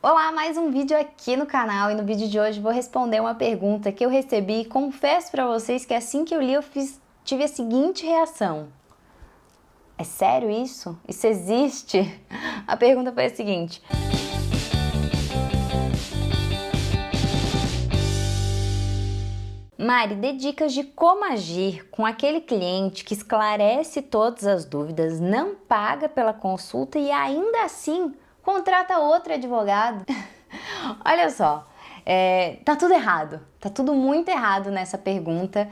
Olá, mais um vídeo aqui no canal e no vídeo de hoje vou responder uma pergunta que eu recebi e confesso pra vocês que assim que eu li tive a seguinte reação. É sério isso? Isso existe? A pergunta foi a seguinte. Mari, dê dicas de como agir com aquele cliente que esclarece todas as dúvidas, não paga pela consulta e ainda assim contrata outro advogado. Olha só, tá tudo errado, tá tudo muito errado nessa pergunta,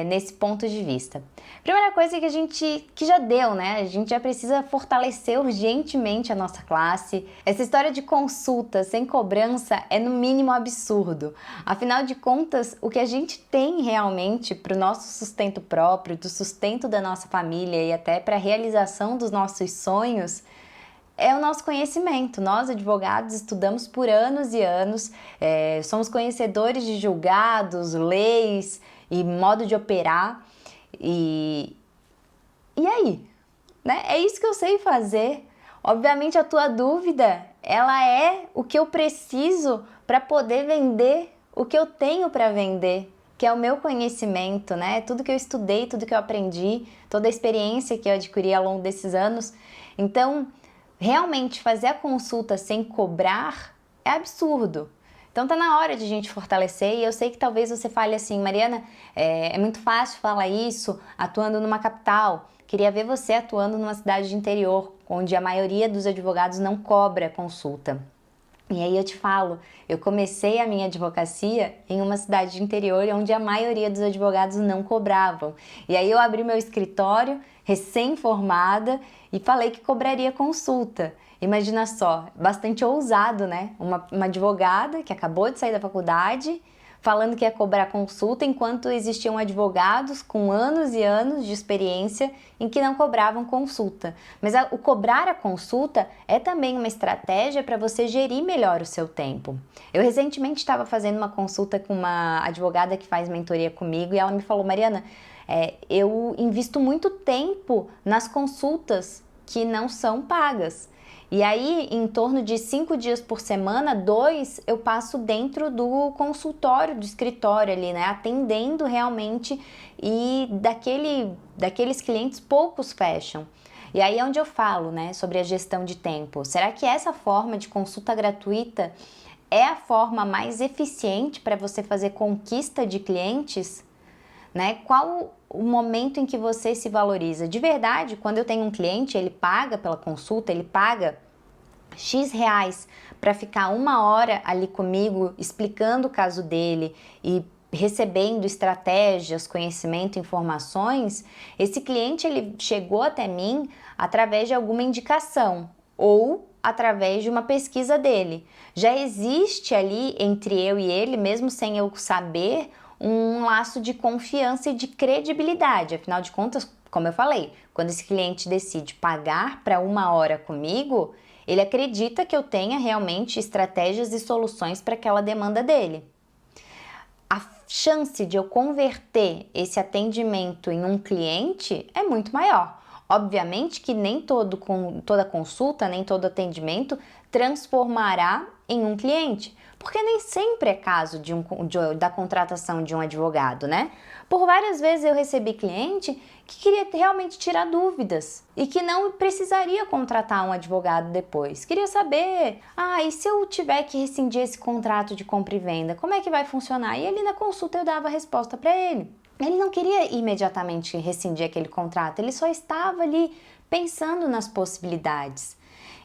nesse ponto de vista. Primeira coisa que já deu, né? A gente já precisa fortalecer urgentemente a nossa classe. Essa história de consulta sem cobrança é no mínimo absurdo. Afinal de contas, o que a gente tem realmente para o nosso sustento próprio, do sustento da nossa família e até para a realização dos nossos sonhos, é o nosso conhecimento. Nós, advogados, estudamos por anos e anos, somos conhecedores de julgados, leis e modo de operar. E aí? Né? É isso que eu sei fazer. Obviamente, a tua dúvida, ela é o que eu preciso para poder vender o que eu tenho para vender, que é o meu conhecimento, né? Tudo que eu estudei, tudo que eu aprendi, toda a experiência que eu adquiri ao longo desses anos. Então, realmente fazer a consulta sem cobrar é absurdo. Então tá na hora de a gente fortalecer e eu sei que talvez você fale assim, Mariana, é muito fácil falar isso atuando numa capital. Queria ver você atuando numa cidade de interior, onde a maioria dos advogados não cobra consulta. E aí eu te falo, eu comecei a minha advocacia em uma cidade de interior onde a maioria dos advogados não cobravam. E aí eu abri meu escritório, recém-formada, e falei que cobraria consulta. Imagina só, bastante ousado, né? Uma advogada que acabou de sair da faculdade, falando que ia cobrar consulta, enquanto existiam advogados com anos e anos de experiência em que não cobravam consulta. Mas o cobrar a consulta é também uma estratégia para você gerir melhor o seu tempo. Eu recentemente estava fazendo uma consulta com uma advogada que faz mentoria comigo e ela me falou, Mariana, eu invisto muito tempo nas consultas que não são pagas. E aí, em torno de 5 dias por semana, 2 eu passo dentro do consultório, do escritório ali, né? Atendendo realmente e daqueles clientes, poucos fecham. E aí é onde eu falo, né, sobre a gestão de tempo. Será que essa forma de consulta gratuita é a forma mais eficiente para você fazer conquista de clientes? Né? Qual o momento em que você se valoriza? De verdade, quando eu tenho um cliente, ele paga pela consulta, ele paga X reais para ficar 1 hora ali comigo, explicando o caso dele e recebendo estratégias, conhecimento, informações, esse cliente ele chegou até mim através de alguma indicação ou através de uma pesquisa dele. Já existe ali entre eu e ele, mesmo sem eu saber, um laço de confiança e de credibilidade. Afinal de contas, como eu falei, quando esse cliente decide pagar para 1 hora comigo, ele acredita que eu tenha realmente estratégias e soluções para aquela demanda dele. A chance de eu converter esse atendimento em um cliente é muito maior. Obviamente que nem toda consulta, nem todo atendimento transformará em um cliente, porque nem sempre é caso da contratação de um advogado, né? Por várias vezes eu recebi cliente que queria realmente tirar dúvidas e que não precisaria contratar um advogado depois. Queria saber, e se eu tiver que rescindir esse contrato de compra e venda, como é que vai funcionar? E ali na consulta eu dava a resposta para ele. Ele não queria imediatamente rescindir aquele contrato, ele só estava ali pensando nas possibilidades.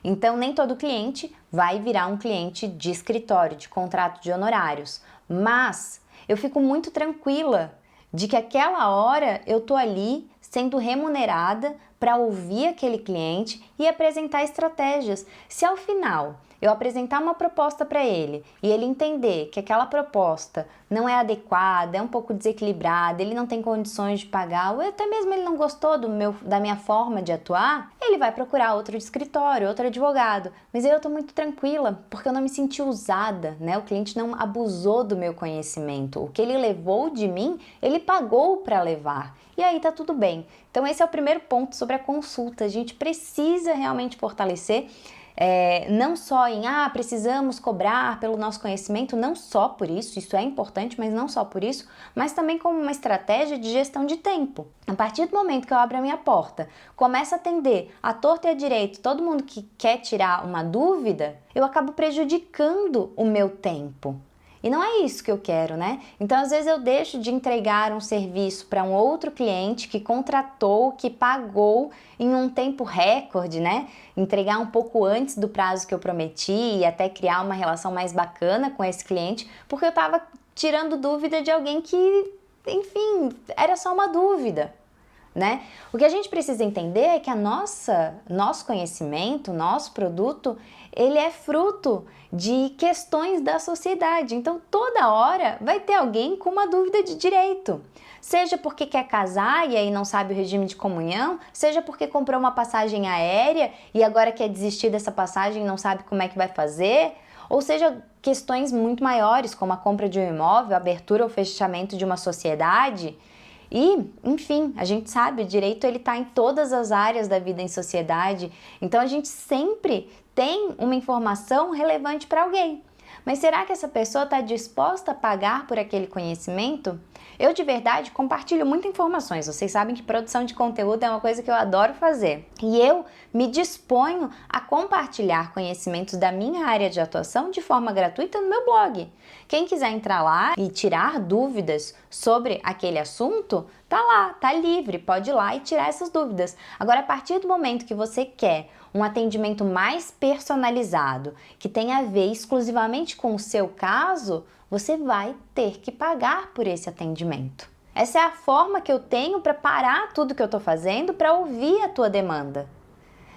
Então, nem todo cliente vai virar um cliente de escritório, de contrato de honorários, mas eu fico muito tranquila de que aquela hora eu tô ali sendo remunerada para ouvir aquele cliente e apresentar estratégias. Se ao final eu apresentar uma proposta para ele e ele entender que aquela proposta não é adequada, é um pouco desequilibrada, ele não tem condições de pagar, ou até mesmo ele não gostou da minha forma de atuar, ele vai procurar outro escritório, outro advogado. Mas eu tô muito tranquila, porque eu não me senti usada, né? O cliente não abusou do meu conhecimento. O que ele levou de mim, ele pagou para levar. E aí tá tudo bem. Então esse é o primeiro ponto sobre a consulta. A gente precisa realmente fortalecer. não só em, precisamos cobrar pelo nosso conhecimento, não só por isso, isso é importante, mas não só por isso, mas também como uma estratégia de gestão de tempo. A partir do momento que eu abro a minha porta, começo a atender à torta e à direita todo mundo que quer tirar uma dúvida, eu acabo prejudicando o meu tempo. E não é isso que eu quero, né? Então, às vezes eu deixo de entregar um serviço para um outro cliente que contratou, que pagou em um tempo recorde, né? Entregar um pouco antes do prazo que eu prometi e até criar uma relação mais bacana com esse cliente, porque eu estava tirando dúvida de alguém que, enfim, era só uma dúvida. Né? O que a gente precisa entender é que nosso conhecimento, nosso produto, ele é fruto de questões da sociedade. Então, toda hora vai ter alguém com uma dúvida de direito. Seja porque quer casar e aí não sabe o regime de comunhão, seja porque comprou uma passagem aérea e agora quer desistir dessa passagem e não sabe como é que vai fazer, ou seja, questões muito maiores, como a compra de um imóvel, a abertura ou fechamento de uma sociedade. E, enfim, a gente sabe, o direito ele está em todas as áreas da vida em sociedade, então a gente sempre tem uma informação relevante para alguém. Mas será que essa pessoa está disposta a pagar por aquele conhecimento? Eu, de verdade, compartilho muitas informações. Vocês sabem que produção de conteúdo é uma coisa que eu adoro fazer. E eu me disponho a compartilhar conhecimentos da minha área de atuação de forma gratuita no meu blog. Quem quiser entrar lá e tirar dúvidas sobre aquele assunto, tá lá, tá livre, pode ir lá e tirar essas dúvidas. Agora, a partir do momento que você quer um atendimento mais personalizado, que tenha a ver exclusivamente com o seu caso, você vai ter que pagar por esse atendimento. Essa é a forma que eu tenho para parar tudo que eu estou fazendo para ouvir a tua demanda.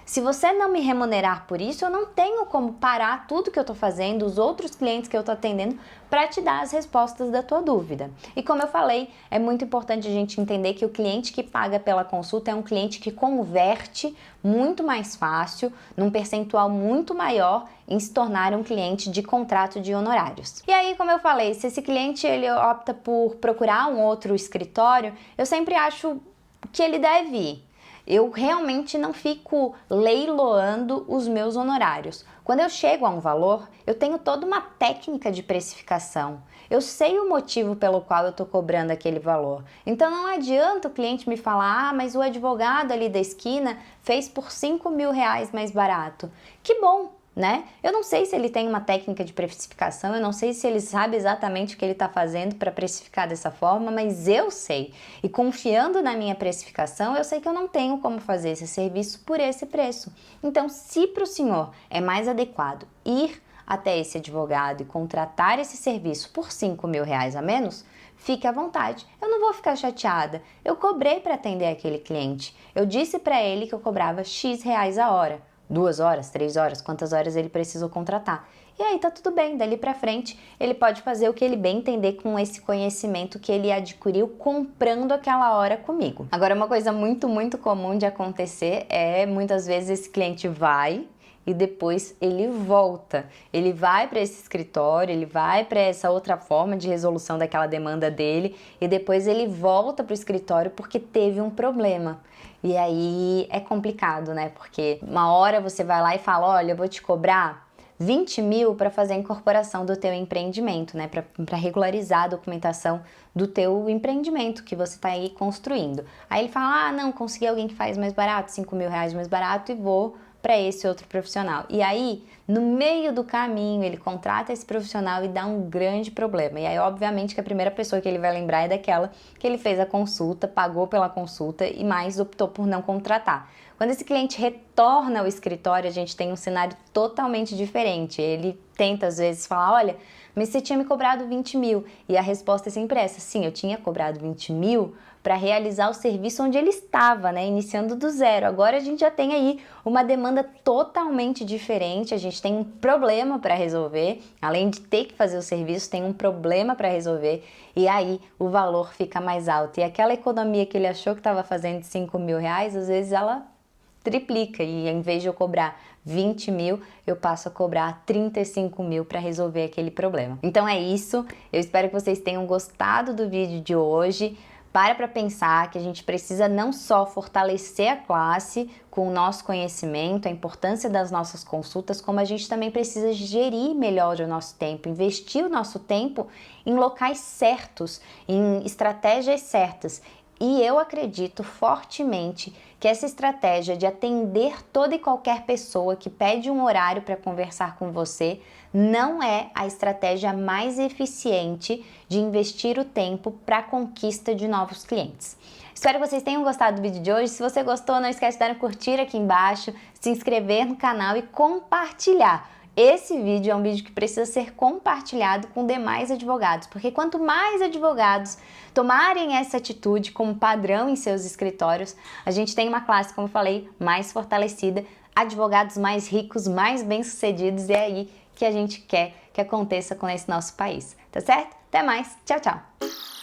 Se você não me remunerar por isso, eu não tenho como parar tudo que eu estou fazendo, os outros clientes que eu estou atendendo, para te dar as respostas da tua dúvida. E como eu falei, é muito importante a gente entender que o cliente que paga pela consulta é um cliente que converte muito mais fácil, num percentual muito maior, em se tornar um cliente de contrato de honorários. E aí, como eu falei, se esse cliente ele opta por procurar um outro escritório, eu sempre acho que ele deve ir. Eu realmente não fico leiloando os meus honorários. Quando eu chego a um valor, eu tenho toda uma técnica de precificação. Eu sei o motivo pelo qual eu estou cobrando aquele valor. Então não adianta o cliente me falar, mas o advogado ali da esquina fez por R$ 5.000 mais barato. Que bom! Né? Eu não sei se ele tem uma técnica de precificação, eu não sei se ele sabe exatamente o que ele está fazendo para precificar dessa forma, mas eu sei. E confiando na minha precificação, eu sei que eu não tenho como fazer esse serviço por esse preço. Então, se para o senhor é mais adequado ir até esse advogado e contratar esse serviço por R$ 5.000 a menos, fique à vontade. Eu não vou ficar chateada. Eu cobrei para atender aquele cliente. Eu disse para ele que eu cobrava X reais a hora. 2 horas, 3 horas, quantas horas ele precisou contratar. E aí tá tudo bem, dali pra frente ele pode fazer o que ele bem entender com esse conhecimento que ele adquiriu comprando aquela hora comigo. Agora, uma coisa muito comum de acontecer é muitas vezes esse cliente vai e depois ele volta. Ele vai para esse escritório, ele vai para essa outra forma de resolução daquela demanda dele e depois ele volta para o escritório porque teve um problema. E aí é complicado, né? Porque uma hora você vai lá e fala, olha, eu vou te cobrar 20 mil para fazer a incorporação do teu empreendimento, né? Para regularizar a documentação do teu empreendimento que você está aí construindo. Aí ele fala, não, consegui alguém que faz mais barato, R$ 5.000 mais barato e vou para esse outro profissional. E aí, no meio do caminho, ele contrata esse profissional e dá um grande problema. E aí, obviamente, que a primeira pessoa que ele vai lembrar é daquela que ele fez a consulta, pagou pela consulta e mais optou por não contratar. Quando esse cliente retorna ao escritório, a gente tem um cenário totalmente diferente. Ele tenta, às vezes, falar, olha, mas você tinha me cobrado 20 mil. E a resposta é sempre essa, sim, eu tinha cobrado 20 mil para realizar o serviço onde ele estava, né, iniciando do zero. Agora a gente já tem aí uma demanda totalmente diferente, a gente tem um problema para resolver, além de ter que fazer o serviço, tem um problema para resolver, e aí o valor fica mais alto. E aquela economia que ele achou que estava fazendo de R$ 5.000, às vezes ela triplica, e em vez de eu cobrar 20 mil, eu passo a cobrar 35 mil para resolver aquele problema. Então é isso, eu espero que vocês tenham gostado do vídeo de hoje. para pensar que a gente precisa não só fortalecer a classe com o nosso conhecimento, a importância das nossas consultas, como a gente também precisa gerir melhor o nosso tempo, investir o nosso tempo em locais certos, em estratégias certas. E eu acredito fortemente que essa estratégia de atender toda e qualquer pessoa que pede um horário para conversar com você não é a estratégia mais eficiente de investir o tempo para a conquista de novos clientes. Espero que vocês tenham gostado do vídeo de hoje. Se você gostou, não esquece de dar um curtir aqui embaixo, se inscrever no canal e compartilhar. Esse vídeo é um vídeo que precisa ser compartilhado com demais advogados, porque quanto mais advogados tomarem essa atitude como padrão em seus escritórios, a gente tem uma classe, como eu falei, mais fortalecida, advogados mais ricos, mais bem-sucedidos, e é aí que a gente quer que aconteça com esse nosso país, tá certo? Até mais, tchau, tchau!